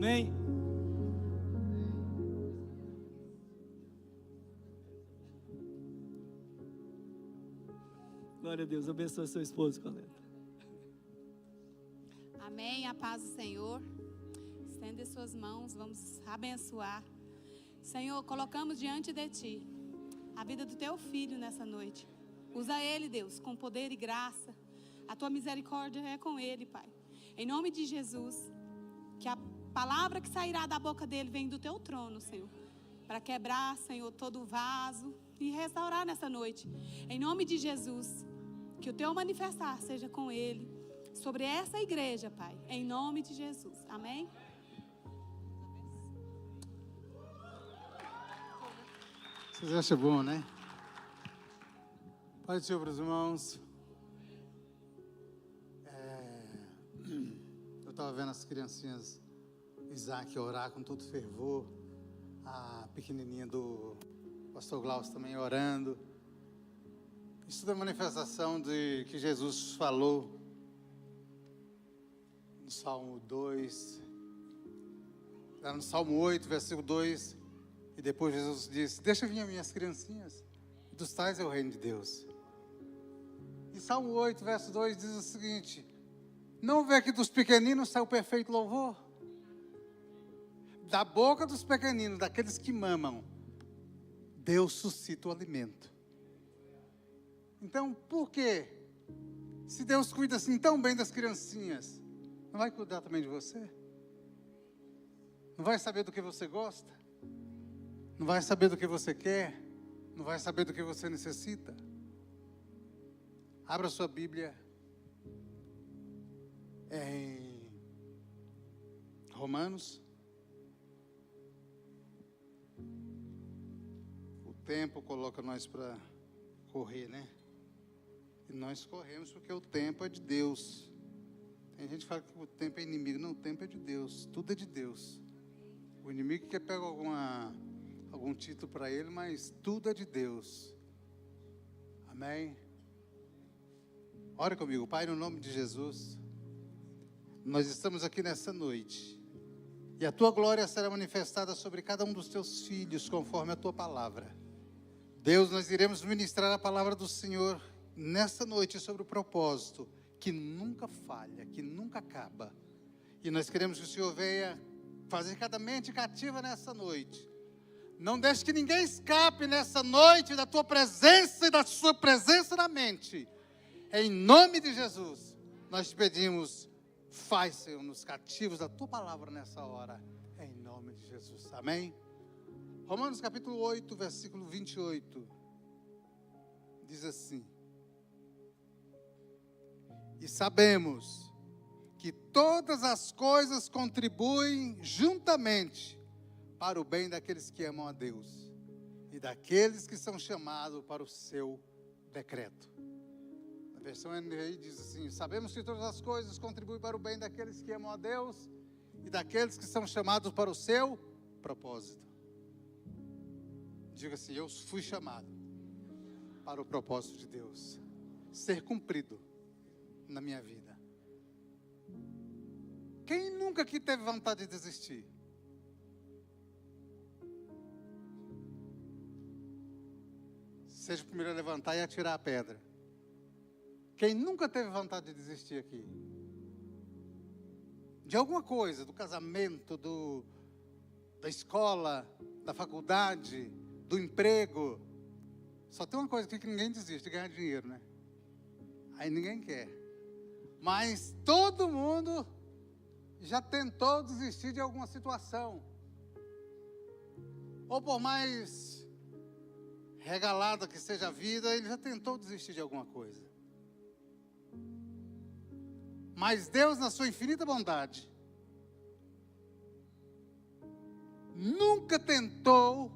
Amém? Glória a Deus. Abençoe seu esposo, Coleta. Amém. A paz do Senhor. Estende suas mãos. Vamos abençoar. Senhor, colocamos diante de Ti a vida do Teu Filho nessa noite. Usa Ele, Deus, com poder e graça. A Tua misericórdia é com Ele, Pai. Em nome de Jesus, que a palavra que sairá da boca dele vem do Teu trono, Senhor. Para quebrar, Senhor, todo o vaso e restaurar nessa noite. Em nome de Jesus, que o Teu manifestar seja com Ele. Sobre essa igreja, Pai. Em nome de Jesus. Amém? Vocês acham bom, né? Pai do Senhor para os irmãos. Eu estava vendo as criancinhas Isaac orar com todo fervor. A pequenininha do pastor Glaucio também orando. Isso é manifestação de que Jesus falou no Salmo 2, lá no Salmo 8, versículo 2. E depois Jesus disse: deixa vir as minhas criancinhas, dos tais é o reino de Deus. E Salmo 8, verso 2 diz o seguinte: não vê que dos pequeninos sai o perfeito louvor? Da boca dos pequeninos, daqueles que mamam, Deus suscita o alimento. Então, por quê? Se Deus cuida assim tão bem das criancinhas, não vai cuidar também de você? Não vai saber do que você gosta? Não vai saber do que você quer? Não vai saber do que você necessita? Abra sua Bíblia em Romanos. O tempo coloca nós para correr, né? E nós corremos porque o tempo é de Deus. Tem gente que fala que o tempo é inimigo. Não, o tempo é de Deus. Tudo é de Deus. O inimigo quer pegar algum título para ele, mas tudo é de Deus. Amém? Ore comigo. Pai, no nome de Jesus, nós estamos aqui nessa noite, e a Tua glória será manifestada sobre cada um dos Teus filhos, conforme a Tua palavra. Deus, nós iremos ministrar a palavra do Senhor nessa noite sobre o propósito que nunca falha, que nunca acaba. E nós queremos que o Senhor venha fazer cada mente cativa nessa noite. Não deixe que ninguém escape nessa noite da Tua presença e da Sua presença na mente. Em nome de Jesus, nós te pedimos, faz, Senhor, nos cativos da Tua palavra nessa hora. Em nome de Jesus. Amém? Romanos capítulo 8, versículo 28. Diz assim: e sabemos que todas as coisas contribuem juntamente para o bem daqueles que amam a Deus e daqueles que são chamados para o seu decreto. Na versão NVI diz assim: sabemos que todas as coisas contribuem para o bem daqueles que amam a Deus e daqueles que são chamados para o seu propósito. Diga assim: eu fui chamado para o propósito de Deus ser cumprido na minha vida. Quem nunca aqui teve vontade de desistir? Seja o primeiro a levantar e atirar a pedra. Quem nunca teve vontade de desistir aqui? De alguma coisa, do casamento, da escola, da faculdade, do emprego. Só tem uma coisa aqui que ninguém desiste: ganhar dinheiro, né? Aí ninguém quer. Mas todo mundo já tentou desistir de alguma situação. Ou por mais regalada que seja a vida, ele já tentou desistir de alguma coisa. Mas Deus, na sua infinita bondade, nunca tentou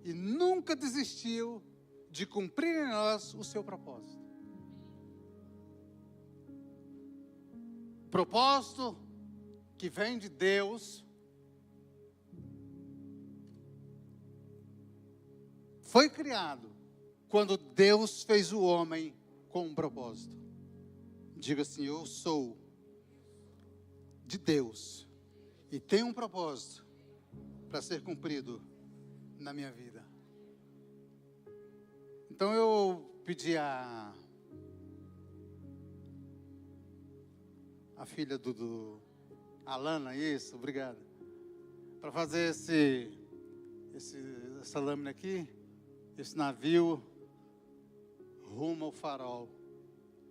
e nunca desistiu de cumprir em nós o seu propósito. Propósito que vem de Deus, foi criado quando Deus fez o homem com um propósito. Diga assim: eu sou de Deus E tem um propósito para ser cumprido na minha vida. Então eu pedi a filha do Alana, isso, obrigado, para fazer essa lâmina aqui, esse navio rumo ao farol,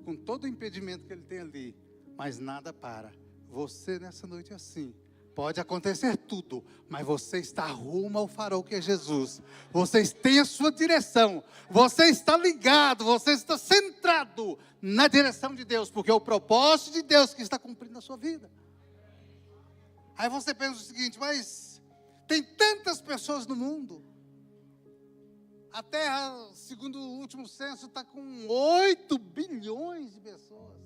com todo o impedimento que ele tem ali, mas nada para. Você nessa noite é assim. Pode acontecer tudo, mas você está rumo ao farol que é Jesus. Você tem a sua direção. Você está ligado, você está centrado na direção de Deus, porque é o propósito de Deus que está cumprindo na sua vida. Aí você pensa o seguinte, mas tem tantas pessoas no mundo. A Terra, segundo o último censo, está com 8 bilhões de pessoas.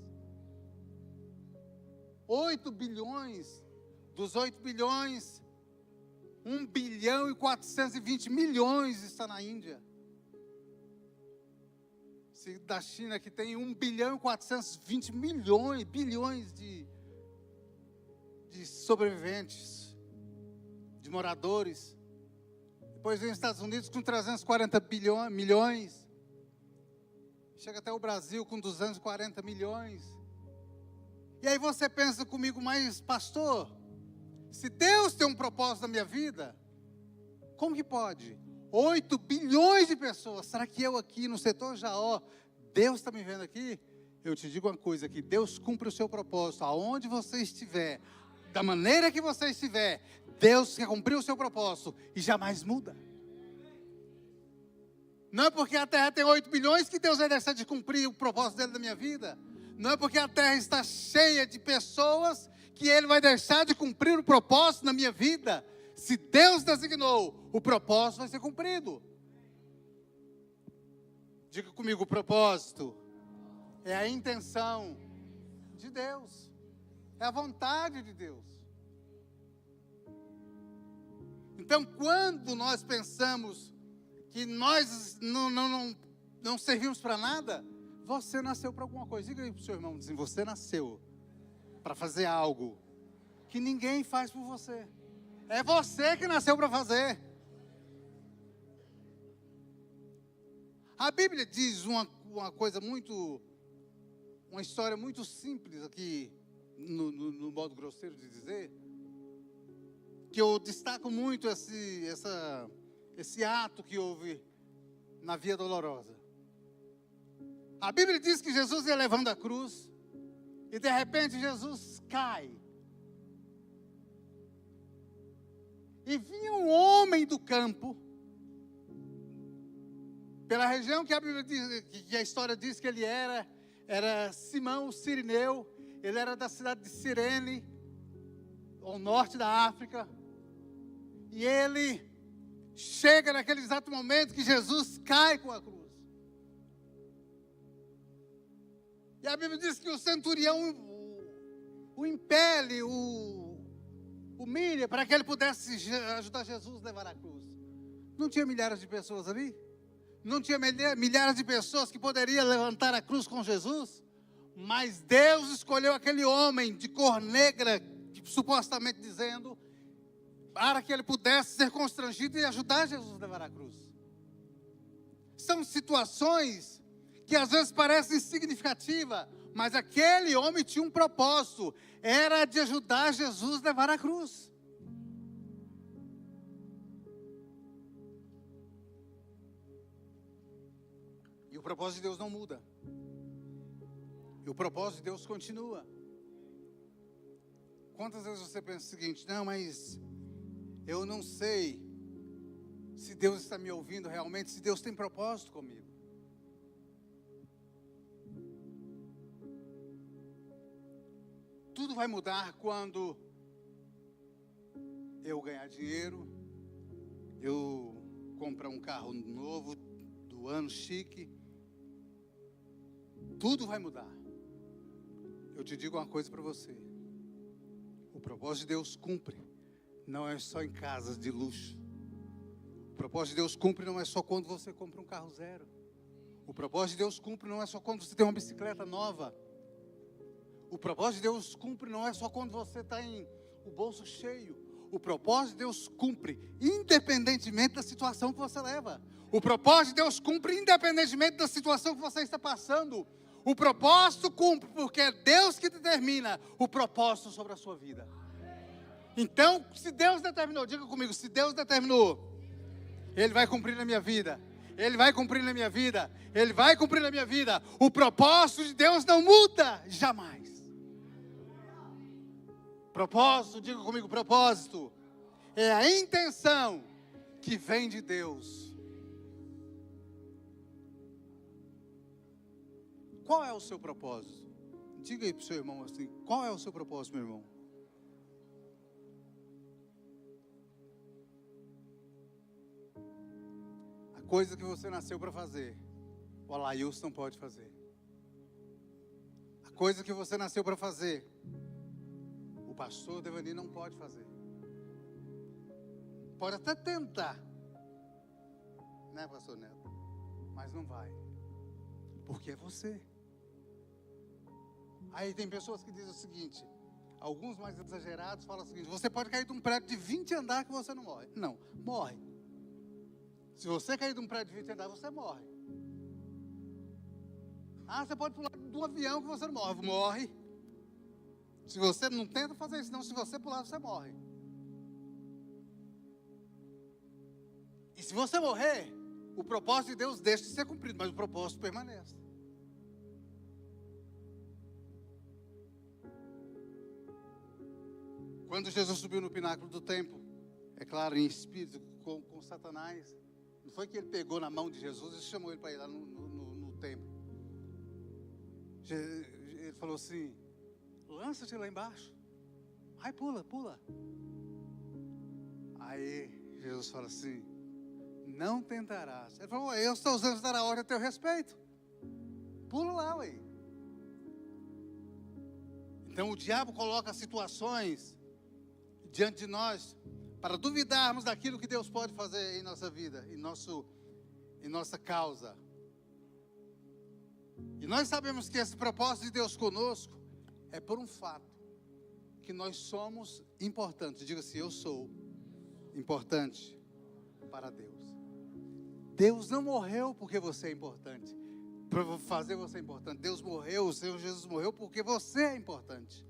8 bilhões. Dos 8 bilhões, 1 bilhão e 420 milhões está na Índia. Se da China, que tem 1 bilhão e 420 bilhões de sobreviventes, de moradores. Depois vem os Estados Unidos com 340 milhões. Chega até o Brasil com 240 milhões. E aí você pensa comigo, mas pastor, se Deus tem um propósito na minha vida, como que pode? 8 bilhões de pessoas, será que eu aqui no setor Jaó, Deus está me vendo aqui? Eu te digo uma coisa, que Deus cumpre o seu propósito, aonde você estiver, da maneira que você estiver, Deus quer cumprir o seu propósito e jamais muda. Não é porque a Terra tem 8 bilhões que Deus vai deixar de cumprir o propósito dele na minha vida. Não é porque a Terra está cheia de pessoas que Ele vai deixar de cumprir o propósito na minha vida. Se Deus designou, o propósito vai ser cumprido. Diga comigo, o propósito é a intenção de Deus. É a vontade de Deus. Então, quando nós pensamos que nós não servimos para nada, você nasceu para alguma coisa. Diga aí para o seu irmão, assim, você nasceu para fazer algo que ninguém faz por você. É você que nasceu para fazer. A Bíblia diz uma coisa muito, uma história muito simples aqui, no modo grosseiro de dizer, que eu destaco muito esse ato que houve na Via Dolorosa. A Bíblia diz que Jesus ia levando a cruz, e de repente Jesus cai. E vinha um homem do campo, pela região que a Bíblia diz, que a história diz que ele era Simão o Cirineu, ele era da cidade de Cirene, ao norte da África, e ele chega naquele exato momento que Jesus cai com a cruz. E a Bíblia diz que o centurião o impele, o humilha, para que ele pudesse ajudar Jesus a levar a cruz. Não tinha milhares de pessoas ali? Não tinha milhares de pessoas que poderiam levantar a cruz com Jesus? Mas Deus escolheu aquele homem de cor negra, supostamente dizendo, para que ele pudesse ser constrangido e ajudar Jesus a levar a cruz. São situações que às vezes parecem insignificativas, mas aquele homem tinha um propósito, era de ajudar Jesus a levar a cruz. E o propósito de Deus não muda. E o propósito de Deus continua. Quantas vezes você pensa o seguinte, não, mas eu não sei se Deus está me ouvindo realmente, se Deus tem propósito comigo. Tudo vai mudar quando eu ganhar dinheiro, eu comprar um carro novo, do ano chique. Tudo vai mudar. Eu te digo uma coisa para você. O propósito de Deus cumpre. Não é só em casas de luxo. O propósito de Deus cumpre não é só quando você compra um carro zero. O propósito de Deus cumpre não é só quando você tem uma bicicleta nova. O propósito de Deus cumpre não é só quando você está em o bolso cheio. O propósito de Deus cumpre, independentemente da situação que você leva. O propósito de Deus cumpre, independentemente da situação que você está passando. O propósito cumpre, porque é Deus que determina o propósito sobre a sua vida. Então, se Deus determinou, diga comigo, se Deus determinou, Ele vai cumprir na minha vida. Ele vai cumprir na minha vida. Ele vai cumprir na minha vida. O propósito de Deus não muda, jamais. Propósito, diga comigo, propósito. É a intenção que vem de Deus. Qual é o seu propósito? Diga aí para o seu irmão assim, qual é o seu propósito, meu irmão? A coisa que você nasceu para fazer, o Alailson não pode fazer. A coisa que você nasceu para fazer, o pastor Devani não pode fazer. Pode até tentar, né, pastor Neto? Mas não vai, porque é você. Aí tem pessoas que dizem o seguinte, alguns mais exagerados falam o seguinte, você pode cair de um prédio de 20 andares que você não morre. Não, morre. Se você cair de um prédio de 20 andares, você morre. Ah, você pode pular de um avião que você não morre. Morre. Se você não tenta fazer isso, não. Se você pular, você morre. E se você morrer, o propósito de Deus deixa de ser cumprido, mas o propósito permanece. Quando Jesus subiu no pináculo do templo, é claro, em espírito, com Satanás, não foi que ele pegou na mão de Jesus e chamou ele para ir lá no templo. Ele falou assim, lança-te lá embaixo. Ai, pula, pula. Aí Jesus fala assim, não tentarás. Ele falou, eu estou usando dar a ordem a teu respeito. Pula lá, ué. Então o diabo coloca situações diante de nós para duvidarmos daquilo que Deus pode fazer em nossa vida, em nossa causa. E nós sabemos que esse propósito de Deus conosco é por um fato, que nós somos importantes. Diga assim, eu sou importante para Deus. Deus não morreu porque você é importante, para fazer você importante. Deus morreu, o Senhor Jesus morreu porque você é importante.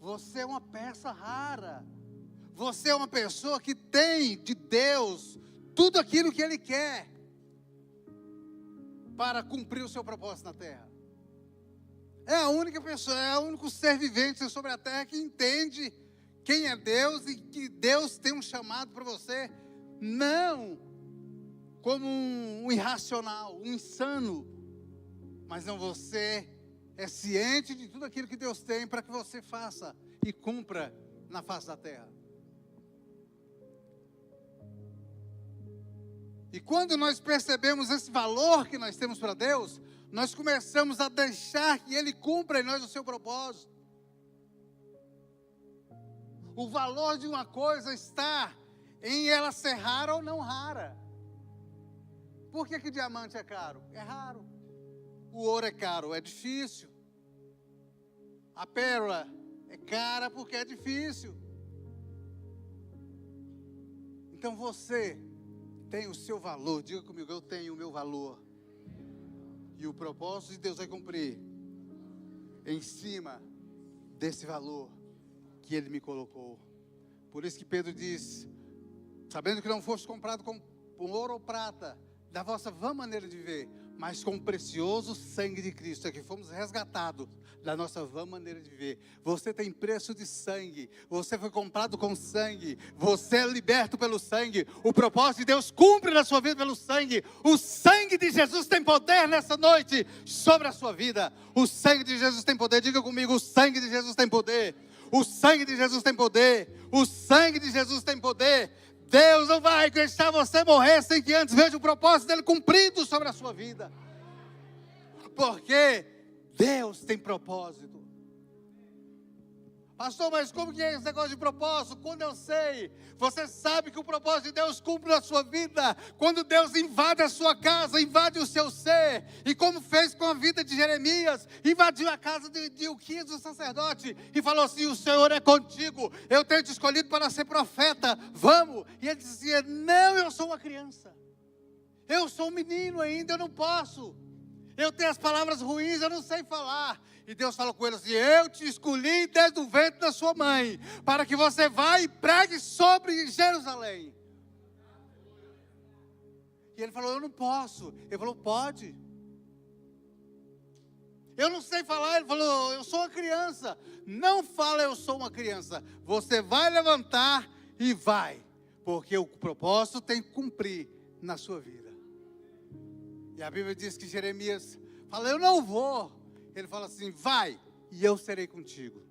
Você é uma peça rara. Você é uma pessoa que tem de Deus tudo aquilo que Ele quer para cumprir o seu propósito na terra. É a única pessoa, é o único ser vivente sobre a terra que entende quem é Deus e que Deus tem um chamado para você, não como um irracional, um insano, mas não, você é ciente de tudo aquilo que Deus tem para que você faça e cumpra na face da terra. E quando nós percebemos esse valor que nós temos para Deus, nós começamos a deixar que Ele cumpra em nós o seu propósito. O valor de uma coisa está em ela ser rara ou não rara. Por que diamante é caro? É raro. O ouro é caro, é difícil. A pérola é cara porque é difícil. Então você tem o seu valor. Diga comigo, eu tenho o meu valor. E o propósito de Deus vai cumprir em cima desse valor que Ele me colocou. Por isso que Pedro diz, sabendo que não foste comprado com ouro ou prata, da vossa vã maneira de viver, mas com o precioso sangue de Cristo, é que fomos resgatados da nossa vã maneira de viver. Você tem preço de sangue, você foi comprado com sangue, você é liberto pelo sangue, o propósito de Deus cumpre na sua vida pelo sangue. O sangue de Jesus tem poder nessa noite sobre a sua vida. O sangue de Jesus tem poder, diga comigo, o sangue de Jesus tem poder. O sangue de Jesus tem poder, o sangue de Jesus tem poder. Deus não vai deixar você morrer sem que antes veja o propósito dele cumprido sobre a sua vida. Porque Deus tem propósito. Pastor, mas como que é esse negócio de propósito? Quando eu sei, você sabe que o propósito de Deus cumpre na sua vida, quando Deus invade a sua casa, invade o seu ser, e como fez com a vida de Jeremias, invadiu a casa de Ilquias, o sacerdote, e falou assim: o Senhor é contigo, eu tenho te escolhido para ser profeta, vamos. E ele dizia: não, eu sou uma criança, eu sou um menino ainda, eu não posso, eu tenho as palavras ruins, eu não sei falar. E Deus falou com ele assim: eu te escolhi desde o ventre da sua mãe, para que você vá e pregue sobre Jerusalém. E ele falou: eu não posso. Ele falou: pode. Eu não sei falar. Ele falou: eu sou uma criança. Não fala eu sou uma criança. Você vai levantar e vai, porque o propósito tem que cumprir na sua vida. E a Bíblia diz que Jeremias fala: eu não vou. Ele fala assim: vai, e eu serei contigo.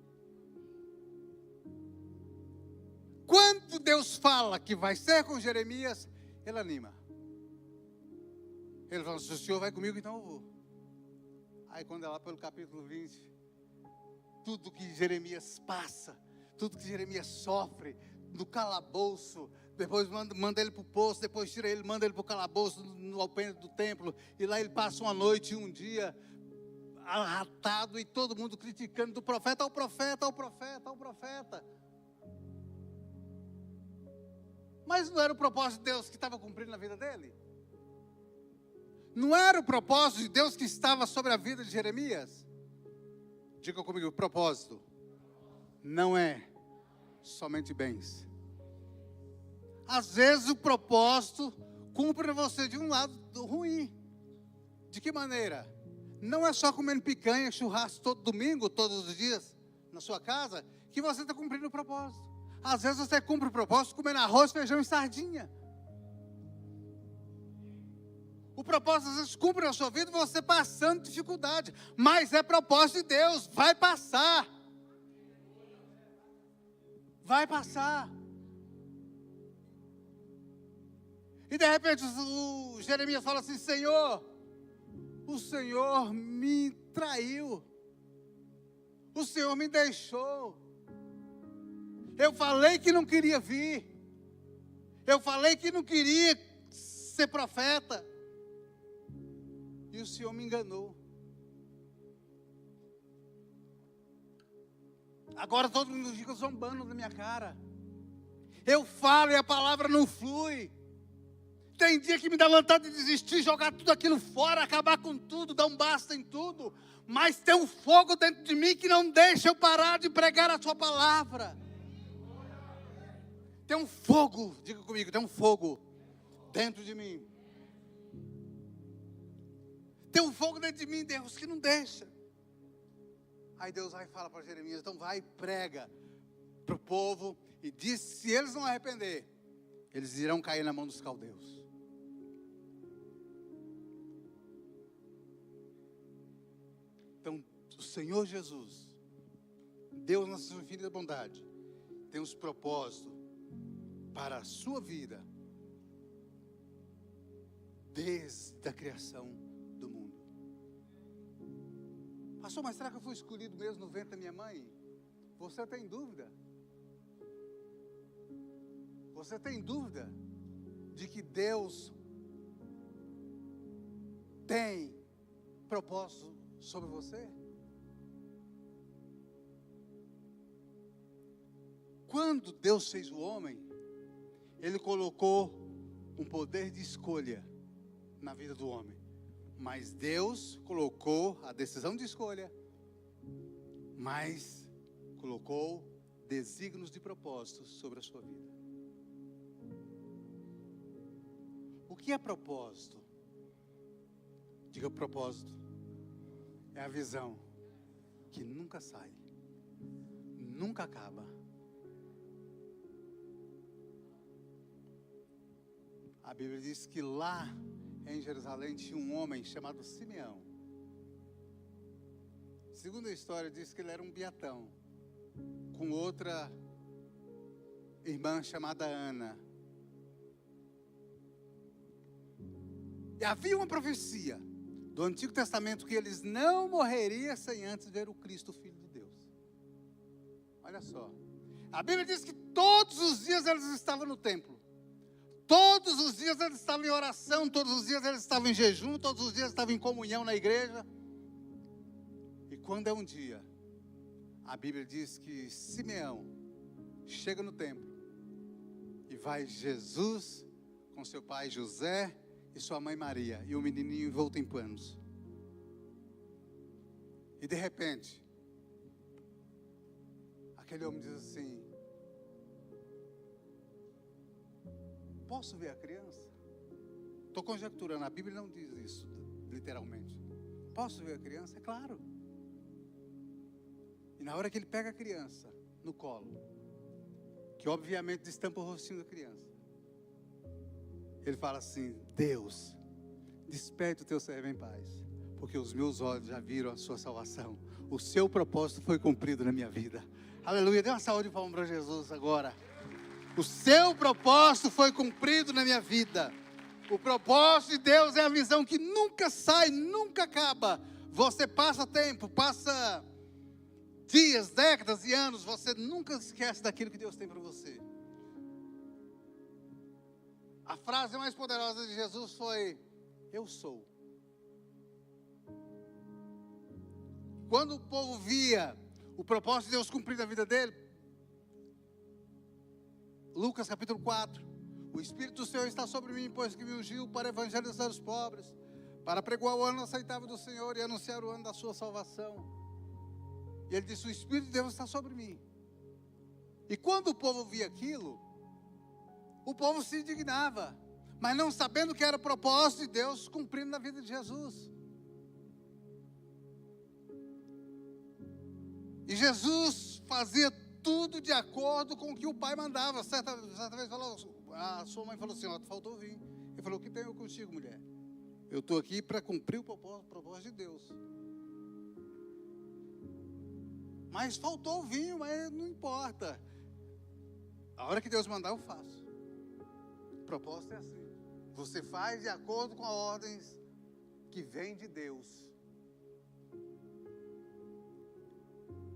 Quando Deus fala que vai ser com Jeremias, ele anima. Ele fala: se o Senhor vai comigo, então eu vou. Aí quando é lá pelo capítulo 20, tudo que Jeremias passa, tudo que Jeremias sofre, no calabouço, depois manda ele para o poço, depois tira ele, manda ele para o calabouço, no alpendre do templo, e lá ele passa uma noite e um dia arratado, e todo mundo criticando do profeta, ao profeta, ao profeta, ao profeta. Mas não era o propósito de Deus que estava cumprindo na vida dele? Não era o propósito de Deus que estava sobre a vida de Jeremias? Diga comigo: o propósito não é somente bens. Às vezes o propósito cumpre você de um lado ruim. De que maneira? Não é só comendo picanha, churrasco todo domingo, todos os dias, na sua casa, que você está cumprindo o propósito. Às vezes você cumpre o propósito comendo arroz, feijão e sardinha. O propósito às vezes cumpre na sua vida você passando dificuldade, mas é propósito de Deus, vai passar. Vai passar. E de repente o Jeremias fala assim: Senhor, o Senhor me traiu, o Senhor me deixou, eu falei que não queria vir, eu falei que não queria ser profeta, e o Senhor me enganou. Agora todo mundo fica zombando da minha cara, eu falo e a palavra não flui. Tem dia que me dá vontade de desistir, jogar tudo aquilo fora, acabar com tudo, dar um basta em tudo. Mas tem um fogo dentro de mim que não deixa eu parar de pregar a sua palavra. Tem um fogo, diga comigo, tem um fogo dentro de mim. Tem um fogo dentro de mim, Deus, que não deixa. Aí Deus vai e fala para Jeremias: então vai e prega para o povo e diz: se eles não arrepender, eles irão cair na mão dos caldeus. Então, o Senhor Jesus, Deus na sua infinita bondade, tem uns propósitos para a sua vida, desde a criação do mundo. Pastor, mas será que eu fui escolhido mesmo no ventre da minha mãe? Você tem dúvida? Você tem dúvida de que Deus tem propósito sobre você? Quando Deus fez o homem, Ele colocou um poder de escolha na vida do homem. Mas Deus colocou a decisão de escolha, mas colocou desígnios de propósitos sobre a sua vida. O que é propósito? Diga: propósito é a visão que nunca sai, nunca acaba. A Bíblia diz que lá em Jerusalém tinha um homem chamado Simeão. Segundo a história, diz que ele era um beatão, com outra irmã chamada Ana. E havia uma profecia do Antigo Testamento que eles não morreriam sem antes ver o Cristo, Filho de Deus. Olha só. A Bíblia diz que todos os dias eles estavam no templo. Todos os dias eles estavam em oração, todos os dias eles estavam em jejum, todos os dias estavam em comunhão na igreja. E quando é um dia, a Bíblia diz que Simeão chega no templo e vai Jesus com seu pai José e sua mãe Maria e o menininho envolto em panos. E de repente, aquele homem diz assim: posso ver a criança? Estou conjecturando, a Bíblia não diz isso literalmente. Posso ver a criança? É claro. E na hora que ele pega a criança no colo, que obviamente destampa o rostinho da criança, ele fala assim: Deus, desperte o teu servo em paz, porque os meus olhos já viram a sua salvação. O seu propósito foi cumprido na minha vida. Aleluia, dê uma salva de palmas para Jesus agora. O seu propósito foi cumprido na minha vida. O propósito de Deus é a visão que nunca sai, nunca acaba. Você passa tempo, passa dias, décadas e anos, você nunca esquece daquilo que Deus tem para você. A frase mais poderosa de Jesus foi: eu sou. Quando o povo via o propósito de Deus cumprir na vida dele, Lucas capítulo 4, o Espírito do Senhor está sobre mim, pois que me ungiu para evangelizar os pobres, para pregoar o ano aceitável do Senhor e anunciar o ano da sua salvação. E ele disse: o Espírito de Deus está sobre mim. E quando o povo via aquilo, o povo se indignava, mas não sabendo que era o propósito de Deus cumprindo na vida de Jesus. E Jesus fazia tudo de acordo com o que o pai mandava. Certa vez a sua mãe falou assim: ó, faltou vinho. Ele falou: o que tenho contigo, mulher? Eu estou aqui para cumprir o propósito de Deus. Mas faltou o vinho, mas não importa. A hora que Deus mandar, eu faço. O propósito é assim. Você faz de acordo com as ordens que vêm de Deus.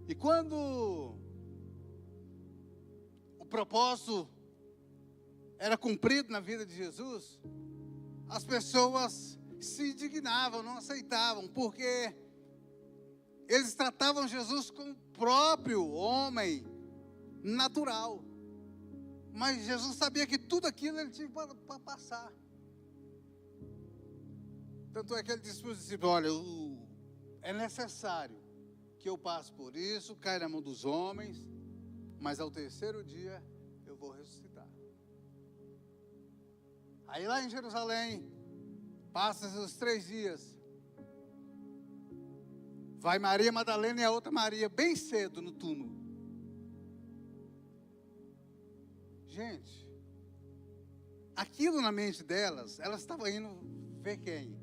E quando o propósito era cumprido na vida de Jesus, as pessoas se indignavam, não aceitavam, porque eles tratavam Jesus como o próprio homem natural. Mas Jesus sabia que tudo aquilo ele tinha para passar. Tanto é que ele disse para os discípulos: olha, é necessário que eu passe por isso, caia na mão dos homens, mas ao terceiro dia eu vou ressuscitar. Aí lá em Jerusalém, passa os 3 dias, vai Maria Madalena e a outra Maria bem cedo no túmulo. Gente, aquilo na mente delas, elas estavam indo ver quem?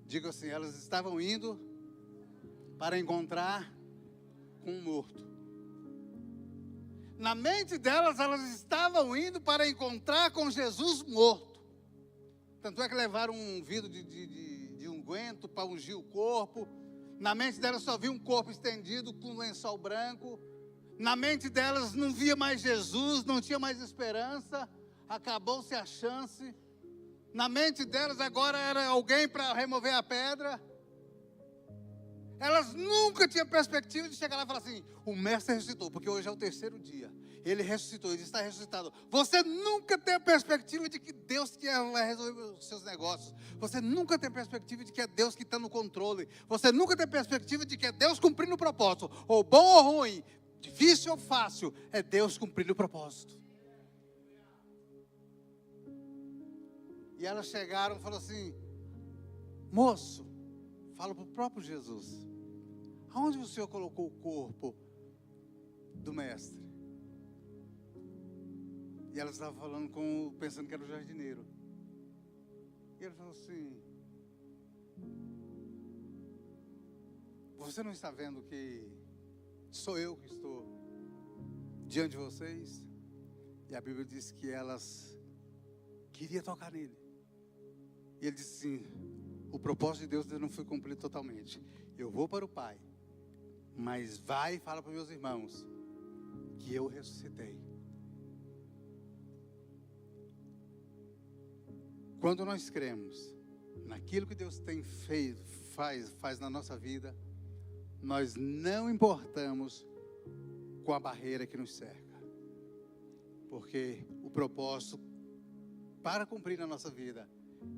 Digo assim, elas estavam indo para encontrar com um morto. Na mente delas, elas estavam indo para encontrar com Jesus morto. Tanto é que levaram um vidro de unguento para ungir o corpo. Na mente delas só via um corpo estendido com um lençol branco. Na mente delas não via mais Jesus, não tinha mais esperança. Acabou-se a chance. Na mente delas agora era alguém para remover a pedra. Elas nunca tinham perspectiva de chegar lá e falar assim: o mestre ressuscitou, porque hoje é o 3º dia. Ele ressuscitou, ele está ressuscitado. Você nunca tem a perspectiva de que Deus que vai resolver os seus negócios. Você nunca tem a perspectiva de que é Deus que está no controle. Você nunca tem a perspectiva de que é Deus cumprindo o propósito. Ou bom ou ruim, difícil ou fácil, é Deus cumprindo o propósito. E elas chegaram e falaram assim: moço, fala para o próprio Jesus, aonde o Senhor colocou o corpo do mestre? E elas estavam falando pensando que era o jardineiro. E ele falou assim: você não está vendo que sou eu que estou diante de vocês? E a Bíblia diz que elas queriam tocar nele. E ele disse assim: o propósito de Deus não foi cumprido totalmente. Eu vou para o Pai, mas vai e fala para meus irmãos que eu ressuscitei. Quando nós cremos naquilo que Deus tem feito, faz na nossa vida, nós não importamos com a barreira que nos cerca. Porque o propósito para cumprir na nossa vida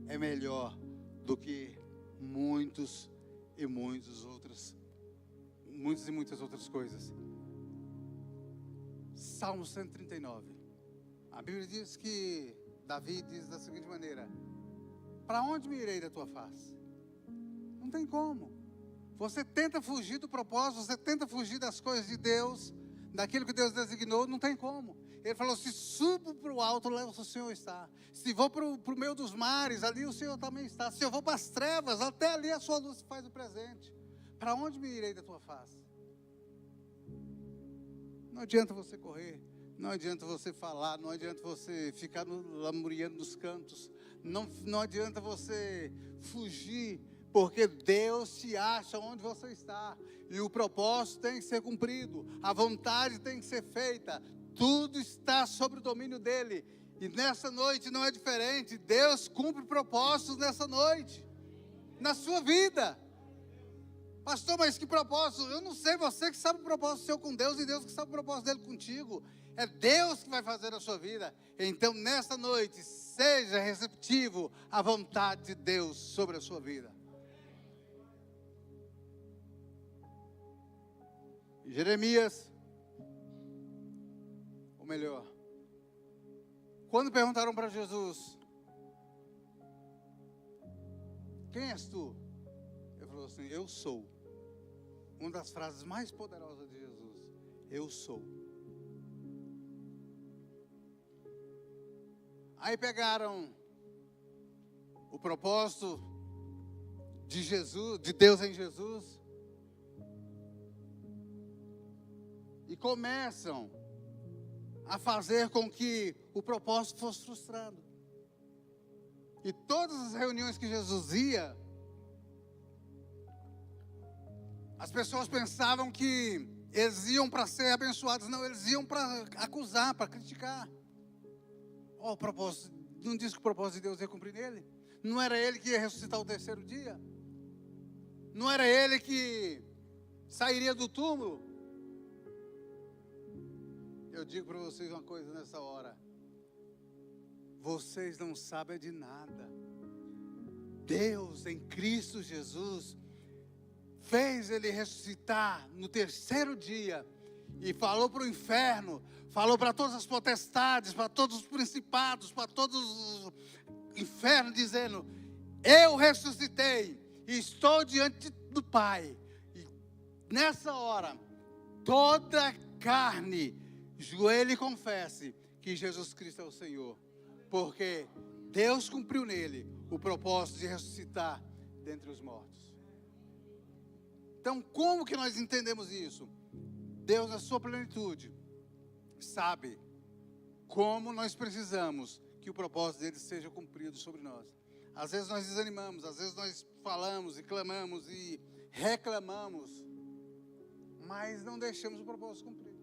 é melhor do que muitas e muitas outras coisas. Salmo 139. A Bíblia diz que Davi diz da seguinte maneira: para onde me irei da tua face? Não tem como. Você tenta fugir do propósito, você tenta fugir das coisas de Deus, daquilo que Deus designou, não tem como. Ele falou: se subo para o alto, lá o Senhor está. Se vou para o meio dos mares, ali o Senhor também está. Se eu vou para as trevas, até ali a sua luz se faz o presente. Para onde me irei da tua face? Não adianta você correr, não adianta você falar, não adianta você ficar lamuriando nos cantos, não adianta você fugir, porque Deus se acha onde você está, e o propósito tem que ser cumprido, a vontade tem que ser feita, tudo está sob o domínio dEle, e nessa noite não é diferente. Deus cumpre propósitos nessa noite, na sua vida. Pastor, mas que propósito? Eu não sei, você que sabe o propósito seu com Deus, e Deus que sabe o propósito dele contigo. É Deus que vai fazer a sua vida. Então, nessa noite, seja receptivo à vontade de Deus sobre a sua vida. Jeremias, ou melhor, quando perguntaram para Jesus: quem és tu? Ele falou assim: eu sou. Uma das frases mais poderosas de Jesus: eu sou. Aí pegaram o propósito de Jesus, de Deus em Jesus, e começam a fazer com que o propósito fosse frustrado. E todas as reuniões que Jesus ia, as pessoas pensavam que eles iam para ser abençoados. Não, eles iam para acusar, para criticar. O propósito, não diz que o propósito de Deus ia cumprir nele? Não era ele que ia ressuscitar o terceiro dia? Não era ele que sairia do túmulo? Eu digo para vocês uma coisa nessa hora: vocês não sabem de nada. Deus em Cristo Jesus fez ele ressuscitar no terceiro dia, e falou para o inferno, falou para todas as potestades, para todos os principados, para todos os infernos, dizendo: eu ressuscitei e estou diante do Pai. E nessa hora, toda carne, joelho e confesse que Jesus Cristo é o Senhor, porque Deus cumpriu nele o propósito de ressuscitar dentre os mortos. Então, como que nós entendemos isso? Deus, na sua plenitude, sabe como nós precisamos que o propósito dele seja cumprido sobre nós. Às vezes nós desanimamos, às vezes nós falamos e clamamos e reclamamos, mas não deixamos o propósito cumprir.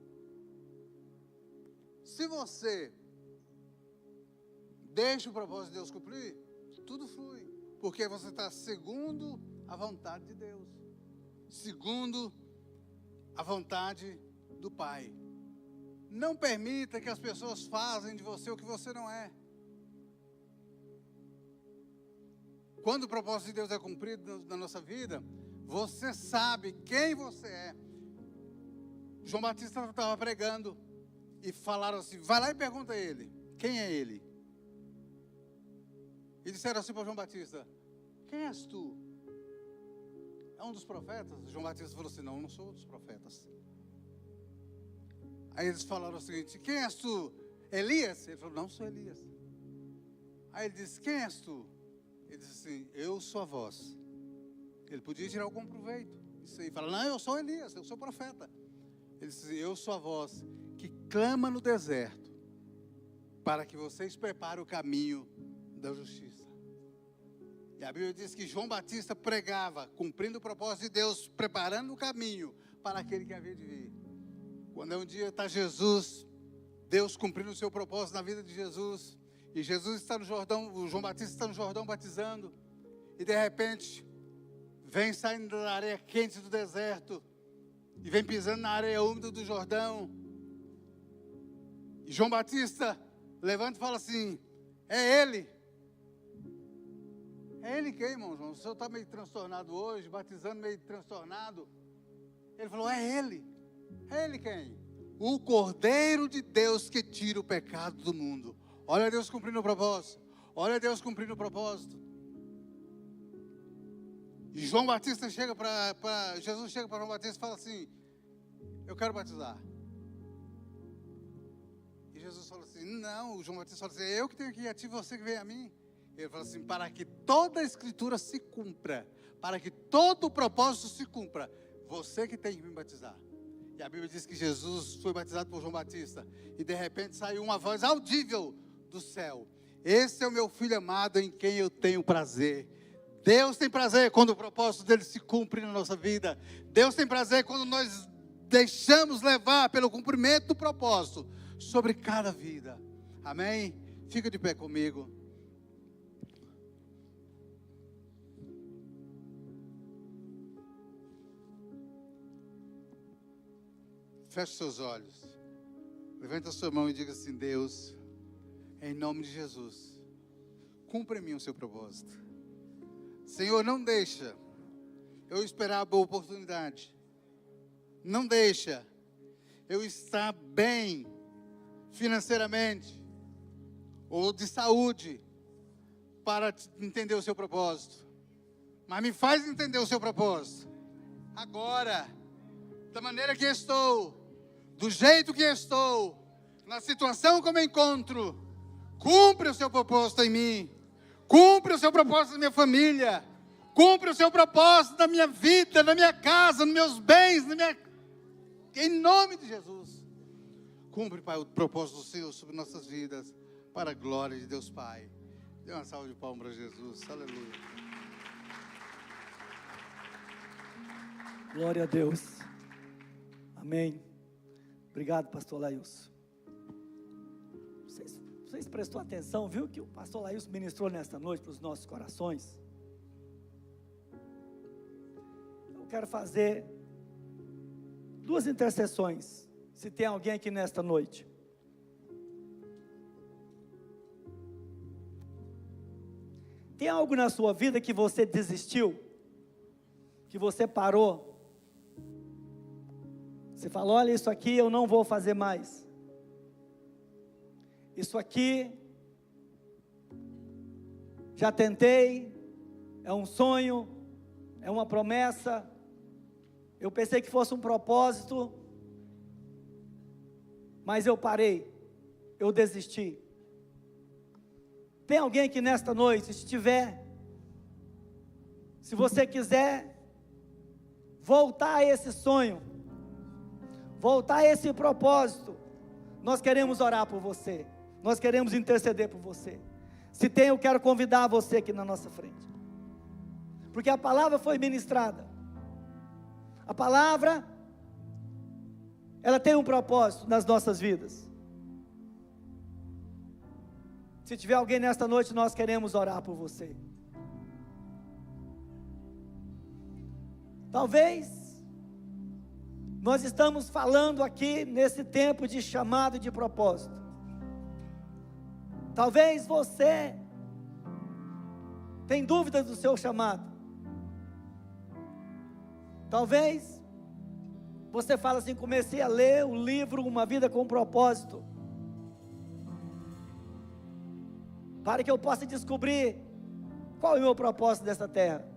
Se você deixa o propósito de Deus cumprir, tudo flui, porque você está segundo a vontade de Deus, segundo a vontade do Pai. Não permita que as pessoas façam de você o que você não é. Quando o propósito de Deus é cumprido na nossa vida, você sabe quem você é. João Batista estava pregando e falaram assim: vai lá e pergunta a ele, quem é ele? E disseram assim para João Batista: quem és tu? É um dos profetas? João Batista falou assim: não, eu não sou um dos profetas. Aí eles falaram o seguinte: quem és tu? Elias? Ele falou: não sou Elias. Aí ele disse: quem és tu? Ele disse assim: eu sou a voz. Ele podia tirar algum proveito. Isso aí, fala: não, eu sou Elias, eu sou profeta. Ele disse: eu sou a voz que clama no deserto, para que vocês preparem o caminho da justiça. E a Bíblia diz que João Batista pregava, cumprindo o propósito de Deus, preparando o caminho para aquele que havia de vir. Quando um dia está Jesus, Deus cumprindo o seu propósito na vida de Jesus, e Jesus está no Jordão, o João Batista está no Jordão batizando, e de repente, vem saindo da areia quente do deserto, e vem pisando na areia úmida do Jordão, e João Batista levanta e fala assim: é ele. É ele quem, irmão João? O senhor está meio transtornado hoje, batizando meio transtornado. Ele falou: é ele. É ele quem? O Cordeiro de Deus que tira o pecado do mundo. Olha Deus cumprindo o propósito. Olha Deus cumprindo o propósito. E João Batista chega Jesus chega para João Batista e fala assim: eu quero batizar. E Jesus fala assim: não, o João Batista fala assim: eu que tenho que ir a ti, você que vem a mim. Ele fala assim: para que toda a escritura se cumpra, para que todo o propósito se cumpra, você que tem que me batizar. E a Bíblia diz que Jesus foi batizado por João Batista, e de repente saiu uma voz audível do céu: esse é o meu filho amado em quem eu tenho prazer. Deus tem prazer quando o propósito dele se cumpre na nossa vida. Deus tem prazer quando nós deixamos levar pelo cumprimento do propósito sobre cada vida. Amém? Fica de pé comigo. Feche seus olhos. Levanta a sua mão e diga assim: Deus, em nome de Jesus, cumpra em mim o seu propósito. Senhor, não deixa eu esperar a boa oportunidade. Não deixa eu estar bem financeiramente ou de saúde para entender o seu propósito. Mas me faz entender o seu propósito agora, da maneira que estou, do jeito que estou, na situação como eu encontro. Cumpre o seu propósito em mim. Cumpre o seu propósito na minha família. Cumpre o seu propósito na minha vida, na minha casa, nos meus bens, em nome de Jesus. Cumpre, Pai, o propósito do Senhor sobre nossas vidas, para a glória de Deus Pai. Dê uma salva de palmas para Jesus. Aleluia. Glória a Deus. Amém. Obrigado, pastor Laílson. Vocês prestou atenção, viu que o pastor Laílson ministrou nesta noite para os nossos corações? Eu quero fazer 2 intercessões, se tem alguém aqui nesta noite. Tem algo na sua vida que você desistiu? Que você parou? Você falou: olha, isso aqui eu não vou fazer mais. Isso aqui, já tentei, é um sonho, é uma promessa. Eu pensei que fosse um propósito, mas eu parei, eu desisti. Tem alguém aqui nesta noite, se tiver, se você quiser voltar a esse sonho, voltar a esse propósito, nós queremos orar por você, nós queremos interceder por você. Se tem, eu quero convidar você aqui na nossa frente, porque a palavra foi ministrada. A palavra, ela tem um propósito nas nossas vidas. Se tiver alguém nesta noite, nós queremos orar por você. Talvez nós estamos falando aqui nesse tempo de chamado e de propósito. Talvez você tem dúvidas do seu chamado. Talvez você fala assim: comecei a ler o livro Uma Vida com Propósito, para que eu possa descobrir qual é o meu propósito dessa terra.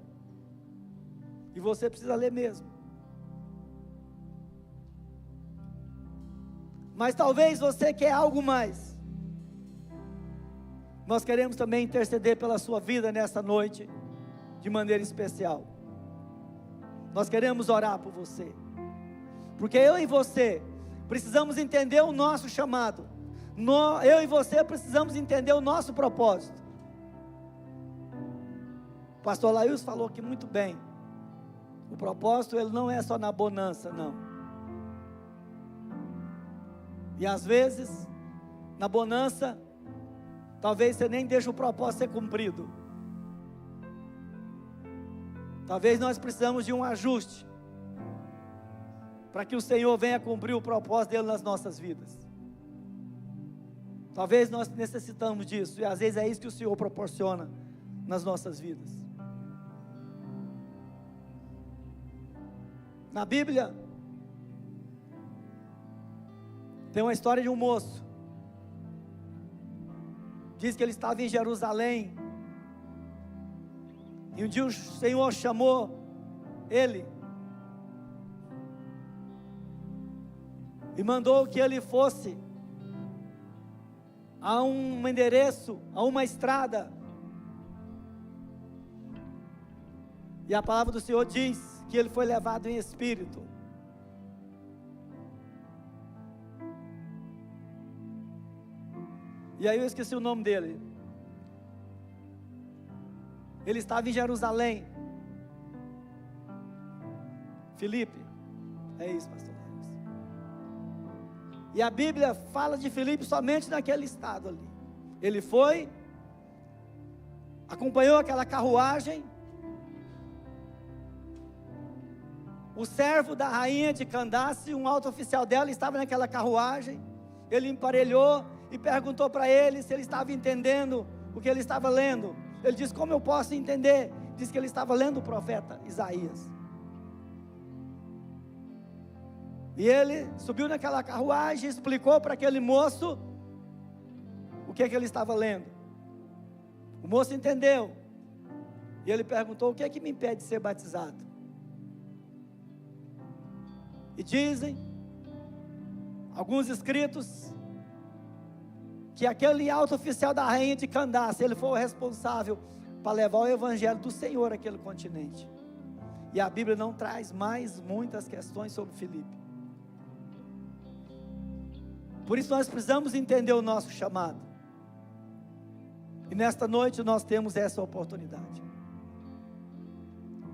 E você precisa ler mesmo. Mas talvez você quer algo mais. Nós queremos também interceder pela sua vida nesta noite, de maneira especial. Nós queremos orar por você, porque eu e você precisamos entender o nosso chamado. Eu e você precisamos entender o nosso propósito. O pastor Laílson falou aqui muito bem. O propósito, ele não é só na bonança, não. E às vezes, na bonança, talvez você nem deixe o propósito ser cumprido. Talvez nós precisamos de um ajuste, para que o Senhor venha cumprir o propósito dele nas nossas vidas. Talvez nós necessitamos disso, e às vezes é isso que o Senhor proporciona nas nossas vidas. Na Bíblia, tem uma história de um moço. Diz que ele estava em Jerusalém, e um dia o Senhor chamou ele, e mandou que ele fosse a um endereço, a uma estrada. E a palavra do Senhor diz que ele foi levado em espírito. E aí eu esqueci o nome dele. Ele estava em Jerusalém. Filipe. É isso, pastor. E a Bíblia fala de Filipe somente naquele estado ali. Ele foi, acompanhou aquela carruagem. O servo da rainha de Candace, um alto oficial dela, estava naquela carruagem. Ele emparelhou e perguntou para ele se ele estava entendendo o que ele estava lendo. Ele disse: como eu posso entender? Diz que ele estava lendo o profeta Isaías. E ele subiu naquela carruagem e explicou para aquele moço o que ele estava lendo. O moço entendeu. E ele perguntou: o que é que me impede de ser batizado? E dizem alguns escritos que aquele alto oficial da rainha de Candace, ele foi o responsável para levar o evangelho do Senhor àquele continente. E a Bíblia não traz mais muitas questões sobre Filipe. Por isso nós precisamos entender o nosso chamado. E nesta noite nós temos essa oportunidade.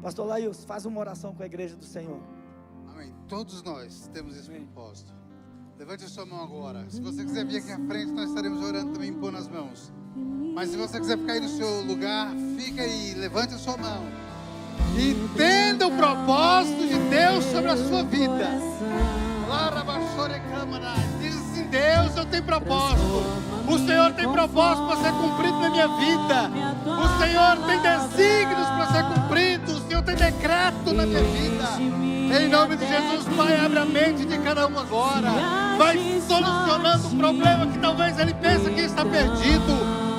Pastor Laílson, faz uma oração com a igreja do Senhor. Amém. Todos nós temos esse propósito. Levante a sua mão agora. Se você quiser vir aqui à frente, nós estaremos orando também, impondo as mãos. Mas se você quiser ficar aí no seu lugar, fica aí, levante a sua mão. Entenda o propósito de Deus sobre a sua vida. Diz assim: Deus, eu tenho propósito. O Senhor tem propósito para ser cumprido na minha vida. O Senhor tem desígnios para ser cumprido. O Senhor tem decreto na minha vida. Em nome de Jesus, Pai, abre a mente de cada um agora. Vai solucionando o problema que talvez ele pense que está perdido.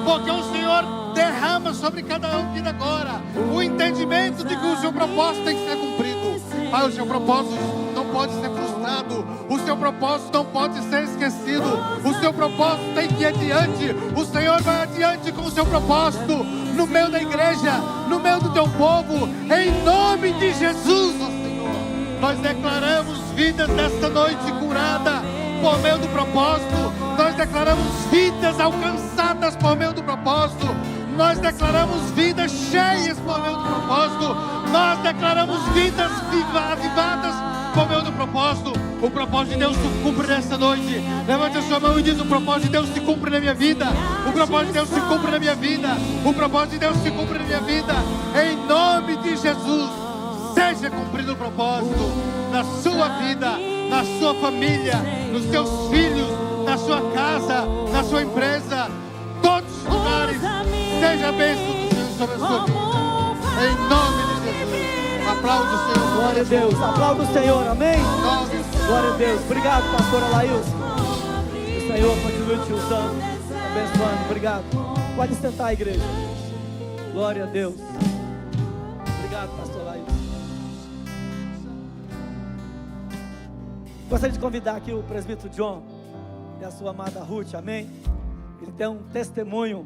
Porque o Senhor derrama sobre cada um aqui agora o entendimento de que o seu propósito tem que ser cumprido. Pai, o seu propósito não pode ser frustrado. O seu propósito não pode ser esquecido. O seu propósito tem que ir adiante. O Senhor vai adiante com o seu propósito no meio da igreja, no meio do teu povo. Em nome de Jesus, ó Senhor, nós declaramos vidas nesta noite curada por meio do propósito. Nós declaramos vidas alcançadas por meio do propósito. Nós declaramos vidas cheias por meio do propósito. Nós declaramos vidas avivadas por meio do propósito. O propósito de Deus se cumpre nesta noite. Levante a sua mão e diz: o propósito de Deus se cumpre na minha vida. O propósito de Deus se cumpre na minha vida. O propósito de Deus se cumpre na minha vida. Em nome de Jesus, seja cumprido o propósito na sua vida, na sua família, nos seus filhos, na sua casa, na sua empresa, todos os lugares. Seja a bênção do Senhor sobre a sua vida. Em nome de Jesus. Aplaude o Senhor. Glória a Deus. Aplaude o Senhor. Amém? Glória a Deus. Obrigado, pastora Laílson. Que o Senhor continue te usando, abençoando. Obrigado. Pode sentar, igreja. Glória a Deus. Obrigado, pastor Laílson. Gostaria de convidar aqui o presbítero John e a sua amada Ruth. Amém? Ele tem um testemunho